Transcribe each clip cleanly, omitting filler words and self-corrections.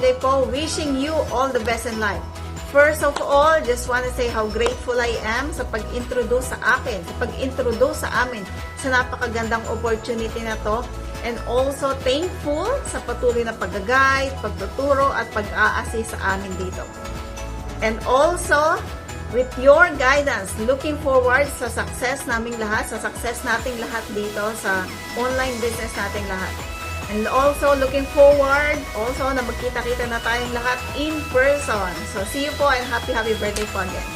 birthday po. Wishing you all the best in life. First of all, just want to say how grateful I am sa pag-introduce sa akin, sa pag-introduce sa amin sa napakagandang opportunity na to. And also thankful sa patuloy na pag-guide, pagtuturo at pag-a-assist sa amin dito. And also, with your guidance, looking forward sa success naming lahat, sa success nating lahat dito sa online business nating lahat. And also, looking forward also na magkita-kita na tayong lahat in person. So, see you po and happy birthday po again.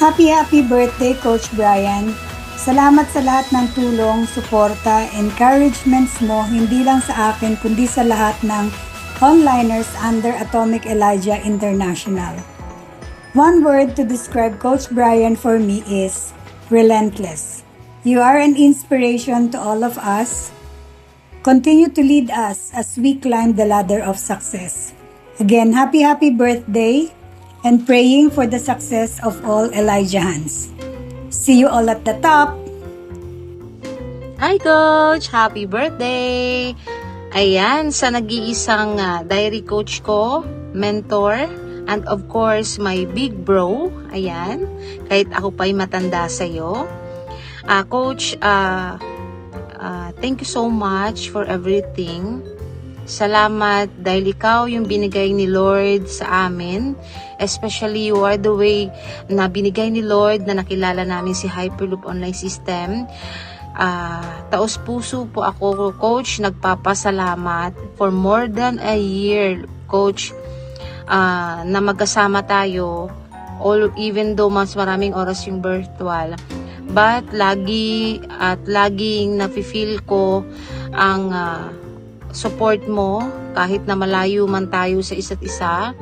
Happy birthday, Coach Brian. Salamat sa lahat ng tulong, suporta, encouragements mo, hindi lang sa akin, kundi sa lahat ng onliners under Atomic Elijah International. One word to describe Coach Brian for me is relentless. You are an inspiration to all of us. Continue to lead us as we climb the ladder of success. Again, happy birthday and praying for the success of all Elijahans. See you all at the top! Hi Coach! Happy birthday! Ayan, sa nag-iisang diary coach ko, mentor, and of course, my big bro. Ayan, kahit ako pa'y matanda sa'yo. Coach, thank you so much for everything. Salamat dahil ikaw yung binigay ni Lord sa amin. Especially you are the way na binigay ni Lord na nakilala namin si Hyperloop Online System. Taos puso po ako, Coach, nagpapasalamat for more than a year, Coach, na magkasama tayo, even though mas maraming oras yung virtual. But laging nafe-feel ko ang support mo kahit na malayo man tayo sa isa't isa.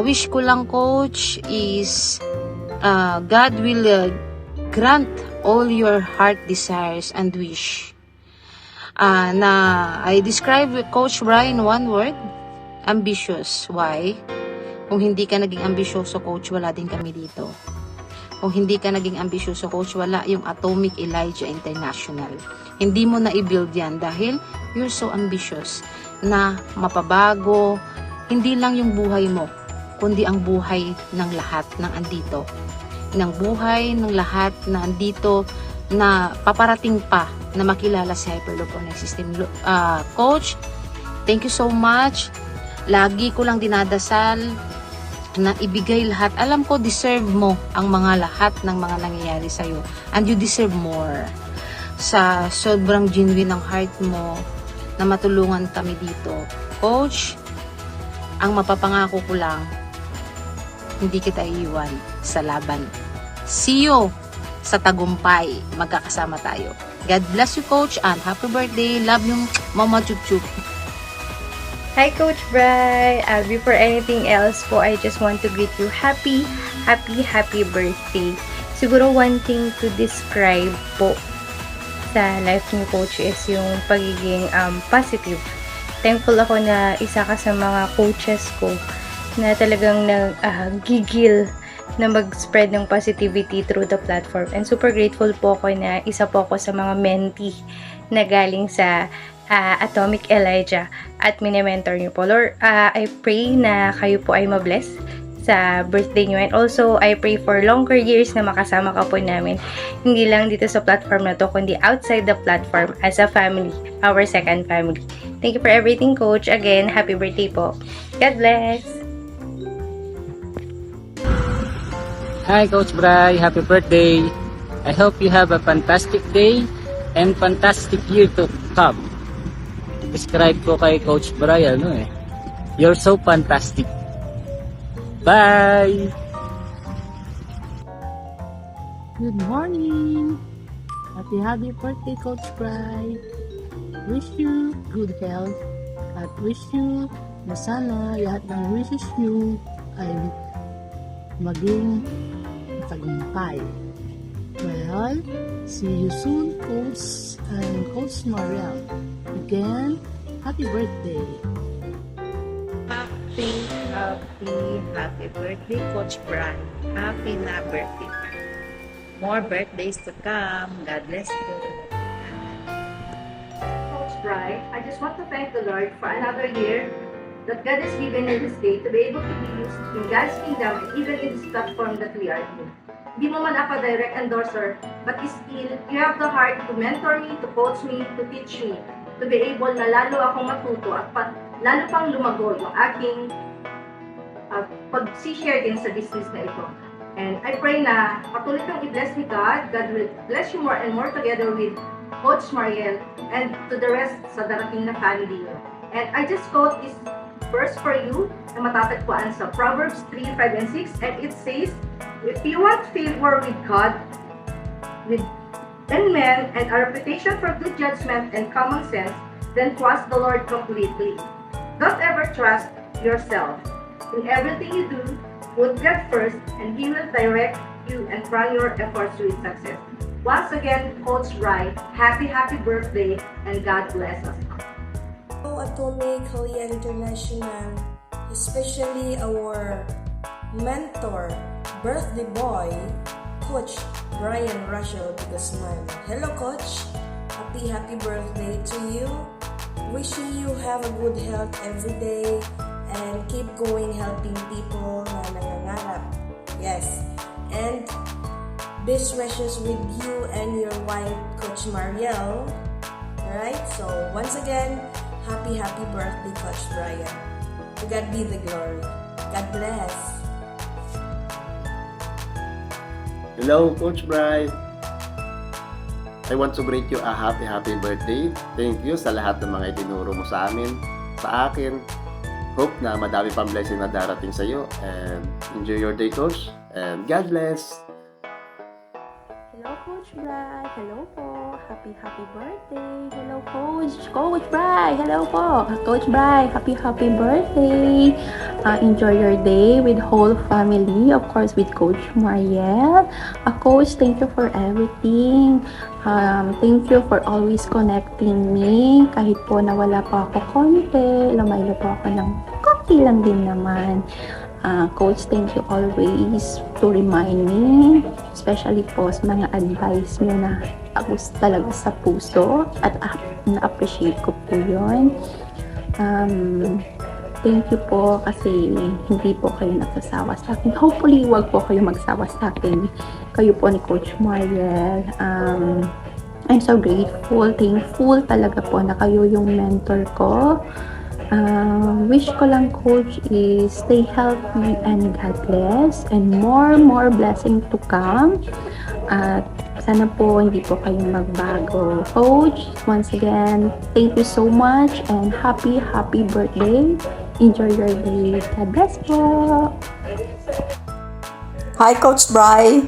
Wish ko lang, Coach, is God will grant all your heart desires and wish. Na I describe Coach Brian one word, ambitious. Why? Kung hindi ka naging ambisyoso, Coach, wala din kami dito. Kung hindi ka naging ambisyoso, Coach, wala yung Atomic Elijah International. Hindi mo na i-build yan dahil you're so ambitious na mapabago, hindi lang yung buhay mo, kundi ang buhay ng lahat ng andito. Ng buhay ng lahat na andito na paparating pa na makilala si Hyperloop Online System. Coach, thank you so much. Lagi ko lang dinadasal na ibigay lahat. Alam ko, deserve mo ang mga lahat ng mga nangyayari sa'yo. And you deserve more. Sa sobrang genuine ng heart mo na matulungan kami dito. Coach, ang mapapangako ko lang, hindi kita iiwan sa laban. See you sa tagumpay. Magkakasama tayo. God bless you, Coach, and happy birthday. Love you, Mama Chup Chup. Hi Coach Bri! Before anything else po, I just want to greet you happy birthday. Siguro one thing to describe po sa life ni Coach is yung pagiging positive. Thankful ako na isa ka sa mga coaches ko na talagang gigil na mag-spread ng positivity through the platform. And super grateful po ako na isa po ako sa mga mentee na galing sa Atomic Elijah at mini-mentor niyo po. Lord, I pray na kayo po ay mabless sa birthday niyo, and also I pray for longer years na makasama ka po namin, hindi lang dito sa platform na to, kundi outside the platform as a family, our second family. Thank you for everything, Coach. Again, happy birthday po. God bless! Hi Coach Bri, happy birthday. I hope you have a fantastic day and fantastic year to come. Describe ko kay Coach Bri, you're so fantastic. Bye! Good morning! Happy birthday, Coach Bri. Wish you good health at wish you na sana lahat ng wishes you ay maging tagumpay. Well, see you soon, Coach and Coach Mariel. Again, happy birthday! Happy birthday, Coach Brian. Happy na birthday. More birthdays to come. God bless you. Coach Bry, I just want to thank the Lord for another year that God has given in this day to be able to be used in God's kingdom and even in this platform that we are in. Hindi mo man ako direct endorser, but still, you have the heart to mentor me, to coach me, to teach me, to be able na lalo akong matuto at lalo pang lumago yung aking pag-share din sa business na ito. And I pray na patuloy kang i-bless ni God. God will bless you more and more together with Coach Mariel and to the rest sa darating na family. And I just quote this verse for you na matatagpuan sa Proverbs 3, 5, and 6. And it says, if you want favor with God, and men, and a reputation for good judgment and common sense, then trust the Lord completely. Don't ever trust yourself. In everything you do, put God first, and He will direct you and run your efforts with success. Once again, Coach Bry, happy birthday, and God bless us. Atomic Korea International, especially our mentor, birthday boy, Coach Brian Russell Guzman. Hello, Coach. Happy birthday to you. Wishing you have a good health every day and keep going helping people na nangangarap. Yes. And best wishes with you and your wife, Coach Mariel. Alright, so once again, happy birthday, Coach Brian. To God be the glory. God bless. Hello, Coach Bry. I want to greet you a happy birthday. Thank you sa lahat ng mga itinuro mo sa amin, sa akin. Hope na madami pang blessing na darating sa iyo. And enjoy your day, Coach. And God bless. Hello, Coach Bry. Hello po. Happy birthday. Hello, Coach Bry. Hello po. Coach Bry, happy birthday. Enjoy your day with whole family. Of course, with Coach Mariel. Coach, thank you for everything. Thank you for always connecting me. Kahit po nawala pa ako konti, lumaylo po ako ng konti lang din naman. Coach, thank you always to remind me, especially po sa mga advice nyo na ako talaga sa puso at na-appreciate ko po yun. Thank you po kasi hindi po kayo nagsasawa sa akin. Hopefully, wag po kayo magsawa sa akin. Kayo po ni Coach Mariel. I'm so grateful, thankful talaga po na kayo yung mentor ko. Wish ko lang, Coach, is stay healthy and God bless and more blessing to come. At sana po hindi po kayo magbago. Coach, once again, thank you so much and happy birthday. Enjoy your day. God bless po. Hi, Coach Bry.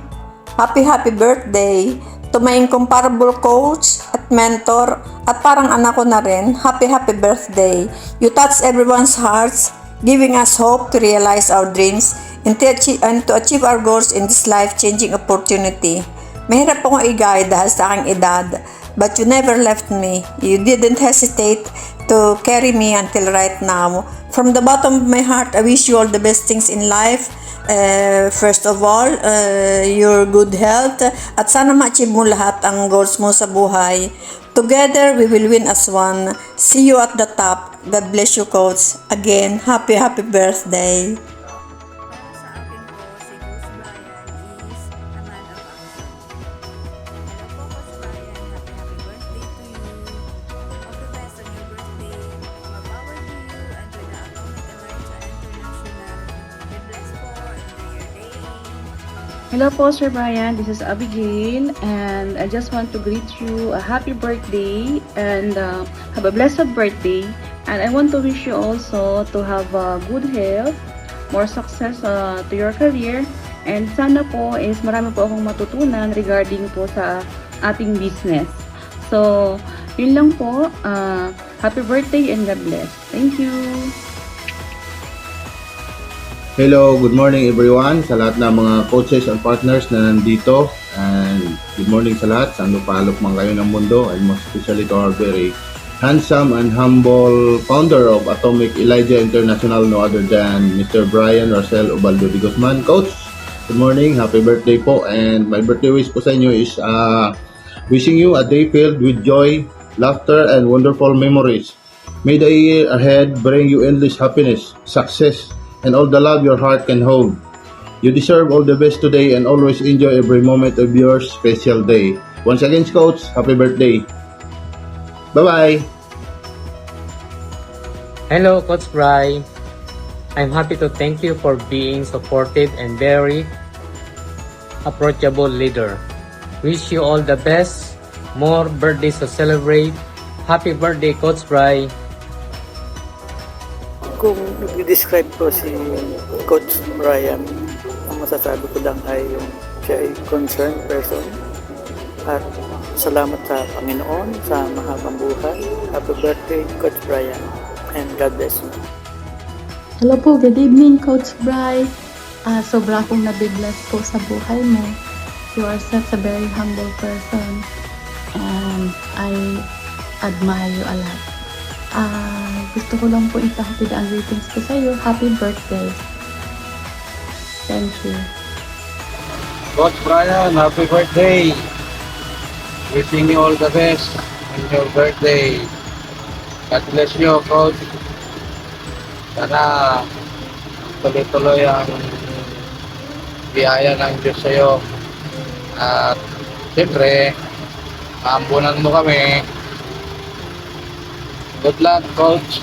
Happy birthday to my incomparable coach at mentor at parang anak ko na rin. Happy birthday. You touch everyone's hearts, giving us hope to realize our dreams and to achieve our goals in this life-changing opportunity. Mahirap akong i-guide dahil sa aking edad, but you never left me. You didn't hesitate to carry me until right now. From the bottom of my heart, I wish you all the best things in life. First of all, your good health at sana ma-achieve mo lahat ang goals mo sa buhay. Together, we will win as one. See you at the top. God bless you, Coach. Again, happy birthday. Hello po, Sir Brian. This is Abigail, and I just want to greet you a happy birthday and have a blessed birthday. And I want to wish you also to have good health, more success to your career, and sana po is marami po akong matutunan regarding po sa ating business. So, yun lang po. Happy birthday and God bless. Thank you. Hello, good morning everyone sa lahat ng mga coaches and partners na nandito, and good morning sa lahat sa lupalop man kayo ng mundo, and most especially to our very handsome and humble founder of Atomic Elijah International, no other than Mr. Brian Russell Ubaldo de Guzman. Coach, good morning, happy birthday po, and my birthday wish po sa inyo is wishing you a day filled with joy, laughter, and wonderful memories. May the year ahead bring you endless happiness, success, and all the love your heart can hold. You deserve all the best today and always enjoy every moment of your special day. Once again, Coach, happy birthday. Bye-bye. Hello, Coach Bry. I'm happy to thank you for being supportive and very approachable leader. Wish you all the best. More birthdays to celebrate. Happy birthday, Coach Bry. Kung i-describe ko si Coach Brian, ang masasabi ko lang ay siya ay concerned person at salamat sa Panginoon sa mahabang buhay. Happy birthday, Coach Brian, and God bless you. Hello po, good evening, Coach Bry. Sobra akong nabibless po sa buhay mo. You are such a very humble person and I admire you a lot. Gusto ko lang po ipahatid ang greetings ko sa iyo. Happy birthday. Thank you. Coach Brian, happy birthday. Wishing you all the best on your birthday. God bless you, Coach. Sana tuloy-tuloy ang biyaya ng Diyos sa iyo. At siyempre, maambunan mo kami. Good luck, Coach.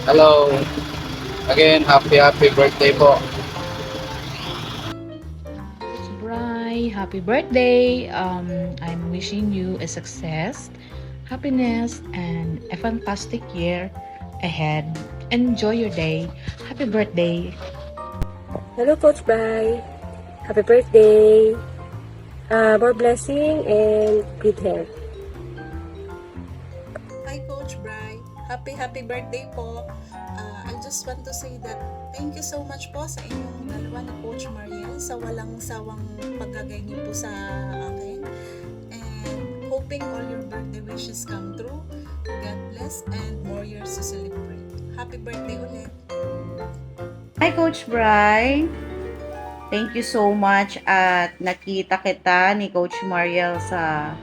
Hello. Again, happy birthday po. Coach Bry, happy birthday. I'm wishing you a success, happiness, and a fantastic year ahead. Enjoy your day. Happy birthday. Hello, Coach Bry. Happy birthday. More blessing and good health. Hi, Coach Bry. Happy birthday po. I just want to say that thank you so much po sa inyong dalawa ni Coach Mariel sa walang sawang paggagay niyo po sa akin. And hoping all your birthday wishes come true. God bless and more years to celebrate. Happy birthday ulit. Hi, Coach Bry. Thank you so much at nakita kita ni Coach Mariel sa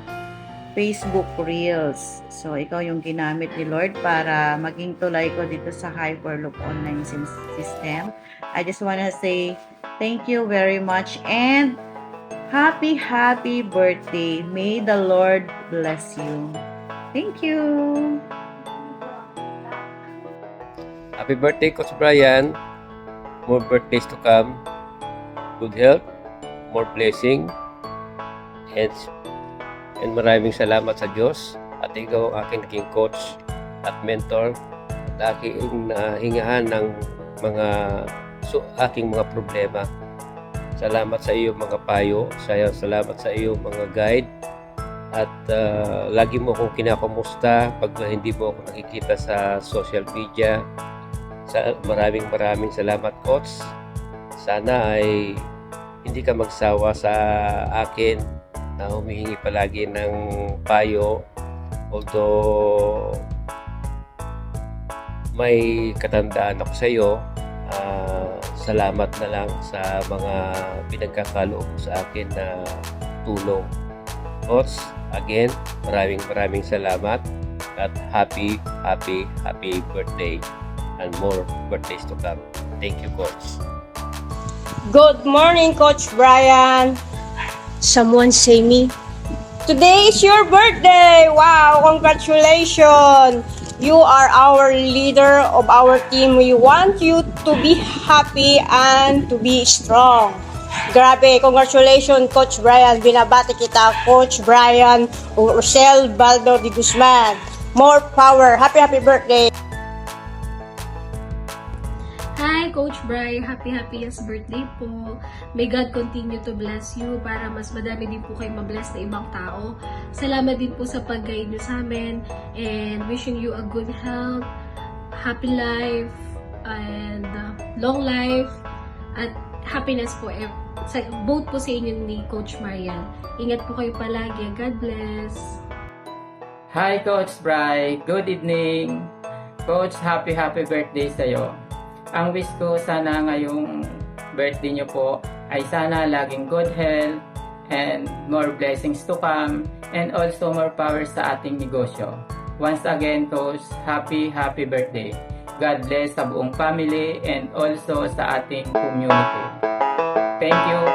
Facebook Reels. So, ikaw yung ginamit ni Lord para maging tulay ko dito sa Hyperloop online system. I just wanna say thank you very much and happy birthday. May the Lord bless you. Thank you. Happy birthday, Coach Brian. More birthdays to come. Good health, more blessing, and maraming salamat sa Diyos at ikaw ang aking naging coach at mentor at aking hingahan ng aking mga problema. Salamat sa iyo mga payo, salamat sa iyo mga guide at lagi mo akong kinakamusta pag hindi mo ako nakikita sa social media. Maraming salamat, Coach. Sana ay hindi ka magsawa sa akin na humihingi palagi ng payo. Although may katandaan ako sa iyo, salamat na lang sa mga pinagkakaloob mo sa akin na tulong. Coach, again, maraming salamat at happy birthday and more birthdays to come. Thank you, Coach. Good morning, Coach Brian. Someone say me. Today is your birthday. Wow, congratulations. You are our leader of our team. We want you to be happy and to be strong. Grabe, congratulations, Coach Brian. Binabati kita, Coach Brian Rosel Baldo de Guzman. More power. Happy birthday. Hi, Coach Bry. Happy birthday po. May God continue to bless you para mas madami din po kayo mabless na ibang tao. Salamat din po sa pag-guide nyo sa amin and wishing you a good health, happy life, and long life, at happiness po both po sa inyo ni Coach Mariel. Ingat po kayo palagi. God bless. Hi, Coach Bry. Good evening. Coach, happy birthday sa'yo. Ang wish ko sana ngayong birthday nyo po ay sana laging good health, and more blessings to come, and also more power sa ating negosyo. Once again, Coach, happy birthday. God bless sa buong family and also sa ating community. Thank you.